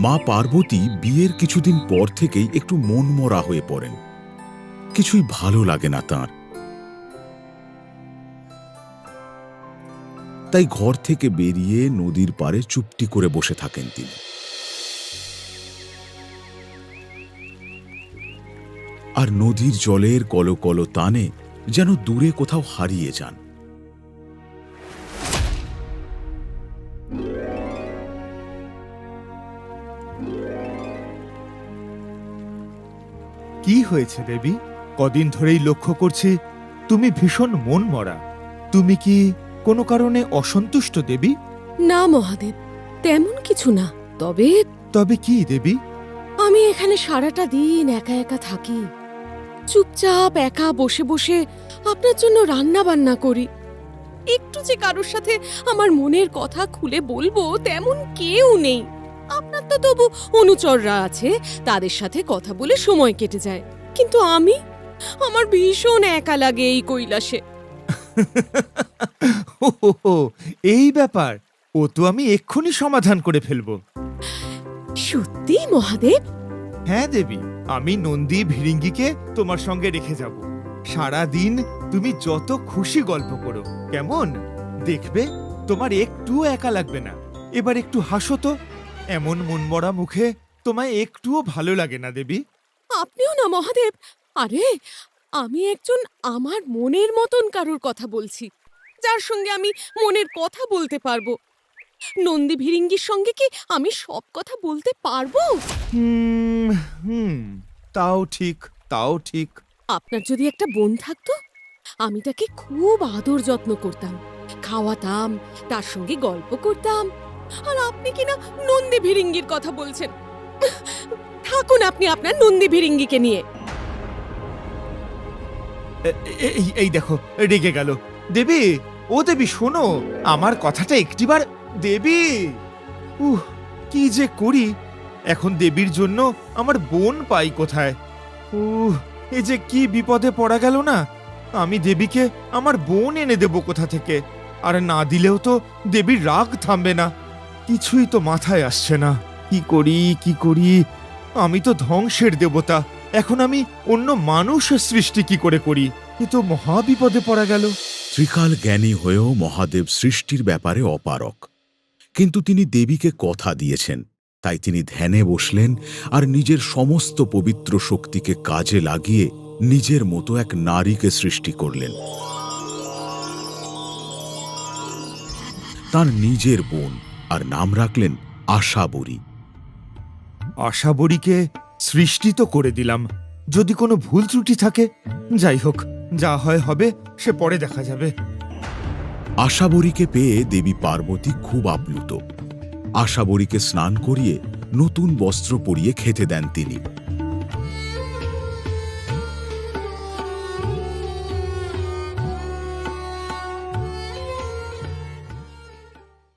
মা পার্বতী বিয়ের কিছুদিন পর থেকেই একটু মনমরা হয়ে পড়েন। কিছুই ভালো লাগে না তাঁর। তাই ঘর থেকে বেরিয়ে নদীর পাড়ে চুপটি করে বসে থাকেন তিনি। আর নদীর জলের কলকল তানে যেন দূরে কোথাও হারিয়ে যান। কি হয়েছে দেবী? কদিন ধরেই লক্ষ্য করছি তুমি ভীষণ মনমরা। তুমি কি কোনো কারণে অসন্তুষ্ট দেবী? না মহাদেব, তেমন কিছু না। তবে তবে কি দেবী? আমি এখানে সারাটা দিন একা একা থাকি। চুপচাপ একা বসে বসে আপনার জন্য রান্না বান্না করি। একটু যে কারোর সাথে আমার মনের কথা খুলে বলবো তেমন কেউ নেই। আপনার তো তবু অনুচররা আছে, তাদের সাথে কথা বলে সময় কেটে যায়। কিন্তু আমার ভীষণ একা লাগে এই কৈলাসে। এই ব্যাপার, ও তো আমি এক্ষুনি সমাধান করে ফেলবো। সত্যি মহাদেব? হ্যাঁ দেবী, আমি নন্দী ভিরিঙ্গিকে তোমার সঙ্গে রেখে যাব। সারা দিন তুমি যত খুশি গল্প করো, কেমন? দেখবে তোমার একটুও একা লাগবে না। এবার একটু হাসো তো। এমন মনমরা মুখে তোমায় একটুও ভালো লাগে না দেবী। আপনিও না মহাদেব। আরে, আমি একজন আমার মনের মতন কারোর কথা বলছি, যার সঙ্গে আমি মনের কথা বলতে পারবো। নন্দী ভিরিঙ্গির সঙ্গে কি আমি সব কথা বলতে পারবো? হুম হুম তাও ঠিক, তাও ঠিক। আপনার যদি একটা বোন থাকতো, আমি তাকে খুব আদর যত্ন করতাম, খাওয়াতাম, তার সঙ্গে গল্প করতাম। আর আপনি কিনা নন্দী ভিরিঙ্গির কথা বলছেন। থাকুন আপনি আপনার নন্দী ভিরিঙ্গিকে নিয়ে। এই দেখো, রেগে গেল। দেবী, ও দেবী শোনো আমার কথাটা একটিবার। দেবী, কি যে করি এখন! দেবীর জন্য আমার বোন পাই কোথায়? এ যে কি বিপদে পড়া গেল না। আমি দেবীকে আমার বোন এনে দেব কোথা থেকে? আর না দিলেও তো দেবীর রাগ থামবে না। কিছুই তো মাথায় আসছে না। কি করি কি করি? আমি তো ধ্বংসের দেবতা, এখন আমি অন্য মানুষের সৃষ্টি কি করে করি? এ তো মহা বিপদে পড়া গেল। ত্রিকাল জ্ঞানী হয়েও মহাদেব সৃষ্টির ব্যাপারে অপারক। কিন্তু তিনি দেবীকে কথা দিয়েছেন, তাই তিনি ধ্যানে বসলেন আর নিজের সমস্ত পবিত্র শক্তিকে কাজে লাগিয়ে নিজের মতো এক নারীকে সৃষ্টি করলেন, তার নিজের বোন, আর নাম রাখলেন আশাবরী। আশাবরীকে সৃষ্টি তো করে দিলাম, যদি কোনো ভুল ত্রুটি থাকে, যাই হোক, যা হয় হবে, সে পরে দেখা যাবে। আশাবরীকে পেয়ে দেবী পার্বতী খুব আপ্লুত। আশাবরীকে স্নান করিয়ে নতুন বস্ত্র পরিয়ে খেতে দেন তিনি।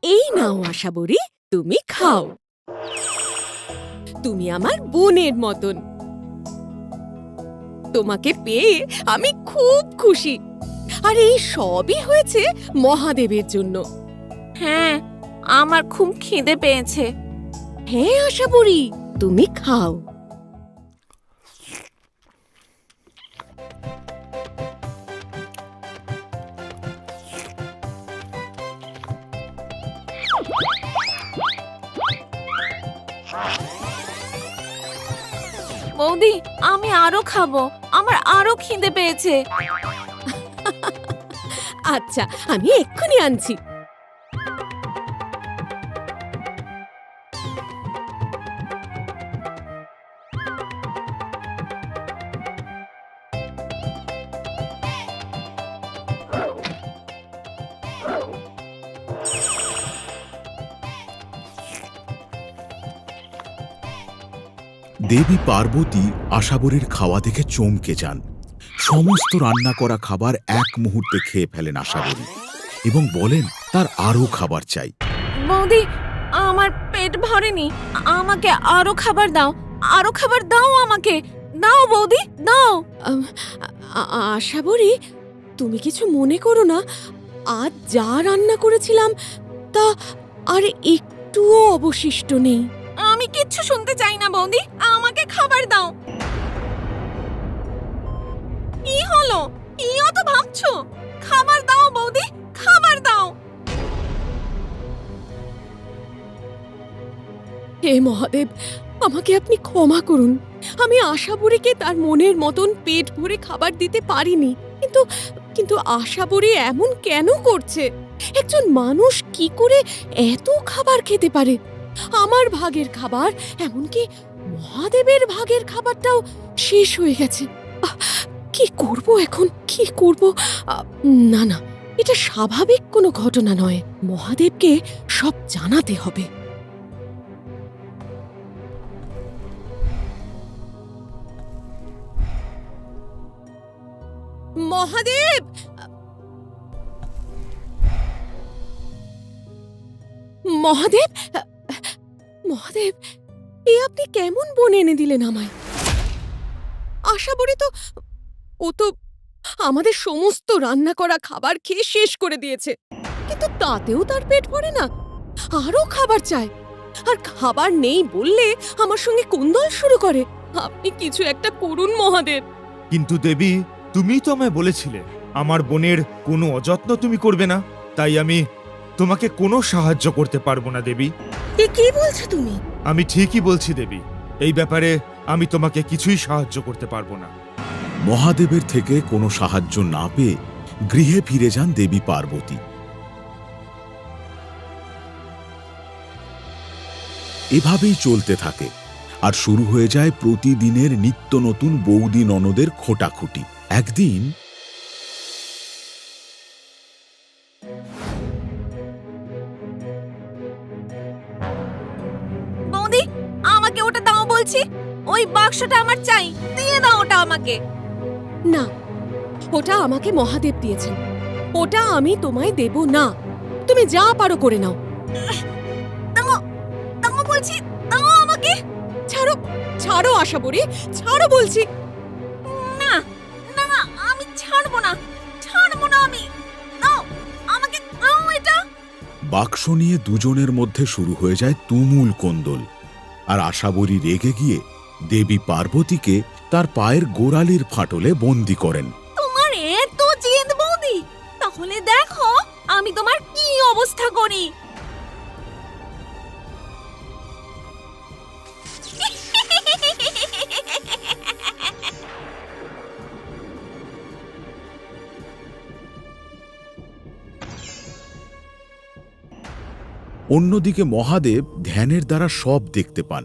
এই নাও আশাবরী, তুমি খাও। তুমি আমার বোনের মতন। তোমাকে পেয়ে আমি খুব খুশি। আর এই সবই হয়েছে মহাদেবের জন্য। হ্যাঁ, আমার খুব খিদে পেয়েছে। হ্যাঁ আশাবরী, তুমি খাও। বৌদি, আমি আরো খাবো, আমার আরো খিদে পেয়েছে। আচ্ছা, আমি এক্ষুনি আনছি। দেবী পার্বতী আশাবরীর খাওয়া দেখে চমকে যান। সমস্ত রান্না করা খাবার এক মুহূর্তে খেয়ে ফেলেন আশাবরী এবং বলেন তার আরও খাবার চাই। বৌদি, আমার পেট ভরেনি, আমাকে আরো খাবার দাও, আরো খাবার দাও আমাকে, দাও বৌদি, দাও। আশাবরী, তুমি কিছু মনে করো না। আজ যা রান্না করেছিলাম তা আর একটু একটুও অবশিষ্ট নেই। আমি কিচ্ছু শুনতে চাই না বৌদি, আমাকে খাবার দাও। কি হলো, কি অত ভাবছো? খাবার দাও বৌদি, খাবার দাও। হে মহাদেব, আমাকে আপনি ক্ষমা করুন। আমি আশাবরীকে তার মনের মতন পেট ভরে খাবার দিতে পারিনি। কিন্তু কিন্তু আশাবরী এমন কেন করছে? একজন মানুষ কি করে এত খাবার খেতে পারে? আমার ভাগের খাবার, এমনকি মহাদেবের ভাগের খাবারটাও শেষ হয়ে গেছে। কি করব এখন, কি করব? না না, এটা স্বাভাবিক কোনো ঘটনা নয়। মহাদেবকে সব জানাতে হবে। মহাদেব, মহাদেব, মহাদেব, এ আপনি কেমন বোন এনে দিলেন আমায়? আশাবরী তো, ও তো আমাদের সমস্ত রান্না করা খাবার খেয়ে শেষ করে দিয়েছে, কিন্তু তাতেও তার পেট ভরে না, আরো খাবার চায়। আর খাবার নেই বললে আমার সঙ্গে কোন্দল শুরু করে। আপনি কিছু একটা করুন মহাদেব। কিন্তু দেবী, তুমিই তো আমায় বলেছিলে আমার বোনের কোনো অযত্ন তুমি করবে না, তাই আমি তোমাকে কোনো সাহায্য করতে পারবো না দেবী। এ কি বলছো তুমি? আমি ঠিকই বলছি দেবী, এই ব্যাপারে আমি তোমাকে কিছুই সাহায্য করতে পারবো না। মহাদেবের থেকে কোনো সাহায্য না পেয়ে গৃহে ফিরে যান দেবী পার্বতী। এভাবেই চলতে থাকে, আর শুরু হয়ে যায় প্রতিদিনের নিত্য নতুন বৌদি ননদের খোঁটাখুটি। একদিন বৌদি, আমাকে ওটা দাও বলছি। ওই বাক্সটা আমার চাই, দিয়ে দাও ওটা আমাকে। না, ওটা আমাকে মহাদেব দিয়েছেন, ওটা আমি তোমায় দেব না। তুমি যা পারো করে নাও। দাও, দাও বলছি, দাও আমাকে। ছাড়ো, ছাড়ো আশাবরী, ছাড়ো বলছি। না না না, আমি ছাড়বো না, ছাড়বো না আমি। দাও আমাকে, দাও এটা। বাক্স নিয়ে দুজনের মধ্যে শুরু হয়ে যায় তুমুল কোন্দল, আর আশাবরী রেগে গিয়ে দেবী পার্বতীকে তার পায়ের গোড়ালির ফাটলে বন্দী করেন। তোমার এত জেদ বৌদি, তাহলে দেখো আমি তোমার কি অবস্থা করি। অন্যদিকে মহাদেব ধ্যানের দ্বারা সব দেখতে পান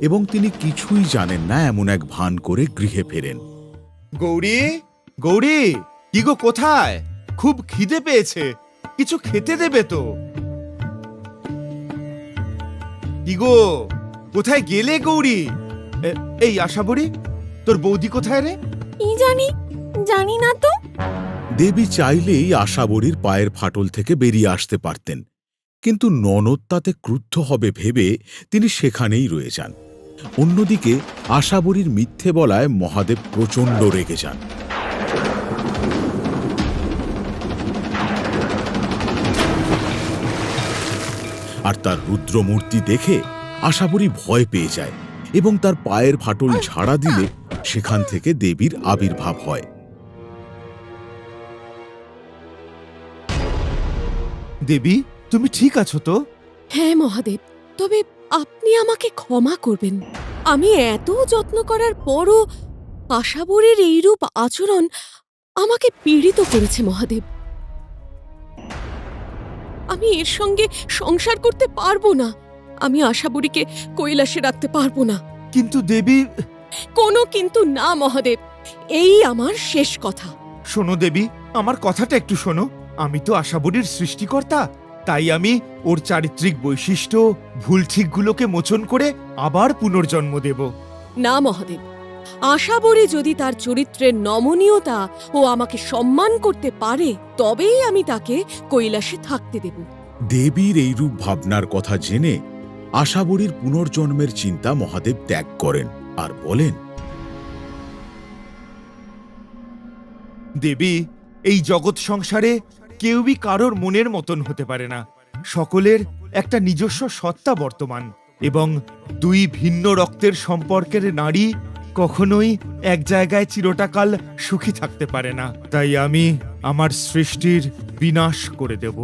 এবং তিনি কিছুই জানেন না এমন এক ভান করে গৃহে ফেরেন। গৌরী, গৌরী, কি গো, কোথায়? খুব খিদে পেয়েছে, কিছু খেতে দেবে তো? কি গো, কোথায় গেলে গৌরী? এই আশাবরী, তোর বৌদি কোথায় রে? কি জানি, জানি না তো। দেবী চাইলেই আশাবরীর পায়ের ফাটল থেকে বেরিয়ে আসতে পারতেন, কিন্তু ননদ তাতে ক্রুদ্ধ হবে ভেবে তিনি সেখানেই রয়ে যান। অন্যদিকে আশাবরীর মিথ্যে বলায় মহাদেব প্রচণ্ড রেগে যান। আর তার রুদ্রমূর্তি দেখে আশাবরী ভয় পেয়ে যায় এবং তার পায়ের ফাটল ঝাড়া দিলে সেখান থেকে দেবীর আবির্ভাব হয়। দেবী, তুমি ঠিক আছো তো? হ্যাঁ মহাদেব, তবে আপনি আমাকে ক্ষমা করবেন। আমি এত যত্ন করার পরও আশাবরীর এইরূপ আচরণ আমাকে পীড়িত করেছে মহাদেব। আমি এর সঙ্গে সংসার করতে পারবো না। আমি আশাবরীকে কৈলাসে রাখতে পারবো না। কিন্তু দেবী, কোনো কিন্তু না মহাদেব, এই আমার শেষ কথা। শোনো দেবী, আমার কথাটা একটু শোনো। আমি তো আশাবরীর সৃষ্টিকর্তা, তাই আমি ওর চারিত্রিক বৈশিষ্ট্য, ভুল ঠিকগুলোকে মোচন করে আবার পুনর্জন্ম দেব। না মহাদেব, আশাবরী যদি তার চরিত্রের নমনীয়তা ও আমাকে সম্মান করতে পারে, তবেই আমি তাকে কৈলাসে থাকতে দেব। দেবীর এইরূপ ভাবনার কথা জেনে আশাবরীর পুনর্জন্মের চিন্তা মহাদেব ত্যাগ করেন আর বলেন, দেবী, এই জগৎ সংসারে কেউই কারোর মনের মতন হতে পারে না। সকলের একটা নিজস্ব সত্তা বর্তমান, এবং দুই ভিন্ন রক্তের সম্পর্কের নারী কখনোই এক জায়গায় চিরটাকাল সুখী থাকতে পারে না। তাই আমি আমার সৃষ্টির বিনাশ করে দেব।